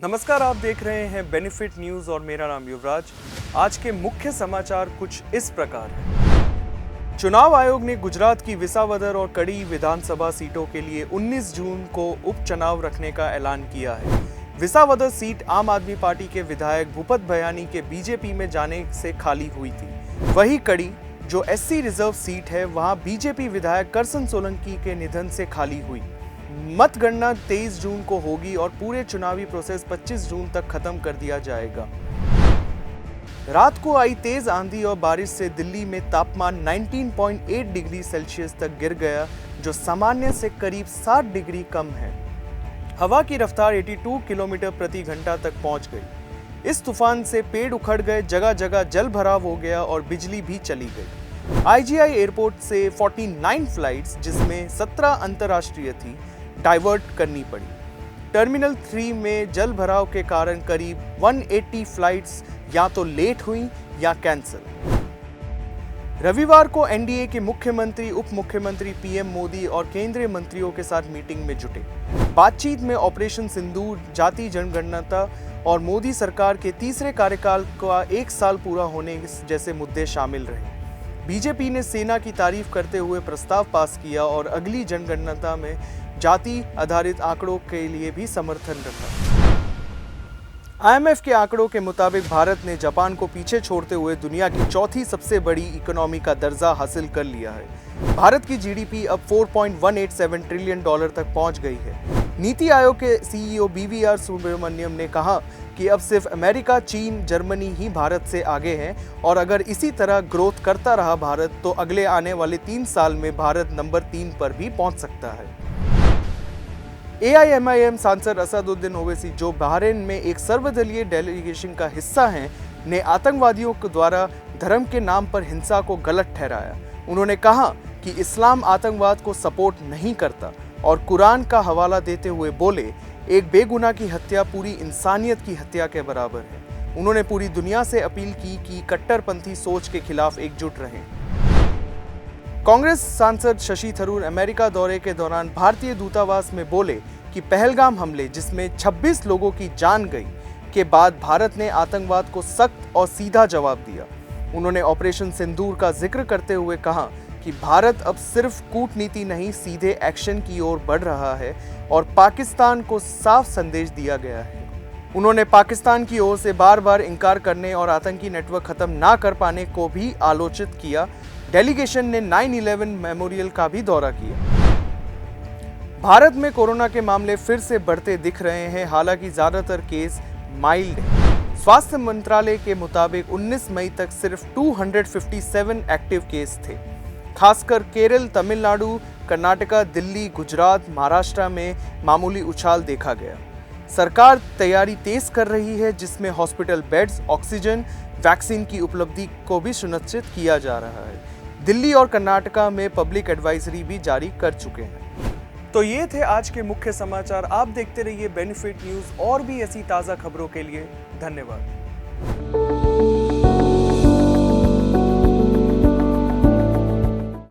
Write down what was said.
नमस्कार, आप देख रहे हैं बेनिफिट न्यूज और मेरा नाम युवराज। आज के मुख्य समाचार कुछ इस प्रकार हैं। चुनाव आयोग ने गुजरात की विसावदर और कड़ी विधानसभा सीटों के लिए 19 जून को उपचुनाव रखने का ऐलान किया है। विसावदर सीट आम आदमी पार्टी के विधायक भूपत भयानी के बीजेपी में जाने से खाली हुई थी। वही कड़ी, जो एससी रिजर्व सीट है, वहां बीजेपी विधायक करसन सोलंकी के निधन से खाली हुई। मतगणना 23 जून को होगी और पूरे चुनावी प्रोसेस 25 जून तक खत्म कर दिया जाएगा। रात को आई तेज आंधी और बारिश से दिल्ली में तापमान 19.8 डिग्री सेल्सियस तक गिर गया, जो सामान्य से करीब 60 डिग्री कम है। हवा की रफ्तार 82 किलोमीटर प्रति घंटा तक पहुंच गई। इस तूफान से पेड़ उखड़ गए, जगह जगह जल भराव हो गया और बिजली भी चली गई। आईजीआई एयरपोर्ट से 49 फ्लाइट्स, जिसमें 17 अंतर्राष्ट्रीय थी, डाइवर्ट करनी पड़ी। टर्मिनल 3 में जल भराव के कारण करीब 180 फ्लाइट्स या तो लेट हुई या कैंसिल। रविवार को एनडीए के मुख्यमंत्री, उप मुख्यमंत्री, पीएम मोदी और केंद्रीय मंत्रियों के साथ मीटिंग में जुटे। बातचीत में ऑपरेशन सिंदूर, जाति जनगणना और मोदी सरकार के तीसरे कार्यकाल का 1 साल पूरा होने जैसे मुद्दे शामिल रहे। बीजेपी ने सेना की तारीफ करते हुए प्रस्ताव पास किया और अगली जनगणना में जाति आधारित आंकड़ों के लिए भी समर्थन रखा। आईएमएफ के आंकड़ों के मुताबिक भारत ने जापान को पीछे छोड़ते हुए दुनिया की चौथी सबसे बड़ी इकोनॉमी का दर्जा हासिल कर लिया है। भारत की जीडीपी अब $4.187 ट्रिलियन तक पहुंच गई है। नीति आयोग के सीईओ बीवीआर सुब्रमण्यम ने कहा कि अब सिर्फ अमेरिका, चीन, जर्मनी ही भारत से आगे हैं और अगर इसी तरह ग्रोथ करता रहा भारत, तो अगले आने वाले 3 साल में भारत नंबर 3 पर भी पहुंच सकता है। एआईएमआईएम सांसद असदुद्दीन ओवैसी, जो बहरीन में एक सर्वदलीय डेलीगेशन का हिस्सा हैं, ने आतंकवादियों के द्वारा धर्म के नाम पर हिंसा को गलत ठहराया। उन्होंने कहा कि इस्लाम आतंकवाद को सपोर्ट नहीं करता और कुरान का हवाला देते हुए बोले, एक बेगुनाह की हत्या पूरी इंसानियत की हत्या के बराबर है। उन्होंने पूरी दुनिया से अपील की कि कट्टरपंथी सोच के खिलाफ एकजुट रहें। कांग्रेस सांसद शशि थरूर अमेरिका दौरे के दौरान भारतीय दूतावास में बोले कि पहलगाम हमले, जिसमें 26 लोगों की जान गई, के बाद भारत ने आतंकवाद को सख्त और सीधा जवाब दिया। उन्होंने ऑपरेशन सिंदूर का जिक्र करते हुए कहा कि भारत अब सिर्फ कूटनीति नहीं, सीधे एक्शन की ओर बढ़ रहा है और पाकिस्तान को साफ संदेश दिया गया है। उन्होंने पाकिस्तान की ओर से बार बार इनकार करने और आतंकी नेटवर्क खत्म ना कर पाने को भी आलोचित किया। डेलीगेशन ने 9/11 मेमोरियल का भी दौरा किया। भारत में कोरोना के मामले फिर से बढ़ते दिख रहे हैं, हालांकि ज्यादातर केस माइल्ड हैं। स्वास्थ्य मंत्रालय के मुताबिक 19 मई तक सिर्फ 257 एक्टिव केस थे। खासकर केरल, तमिलनाडु, कर्नाटका, दिल्ली, गुजरात, महाराष्ट्र में मामूली उछाल देखा गया। सरकार तैयारी तेज कर रही है, जिसमें हॉस्पिटल बेड्स, ऑक्सीजन, वैक्सीन की उपलब्धि को भी सुनिश्चित किया जा रहा है। दिल्ली और कर्नाटका में पब्लिक एडवाइजरी भी जारी कर चुके हैं। तो ये थे आज के मुख्य समाचार। आप देखते रहिए बेनिफिट न्यूज और भी ऐसी ताज़ा खबरों के लिए। धन्यवाद।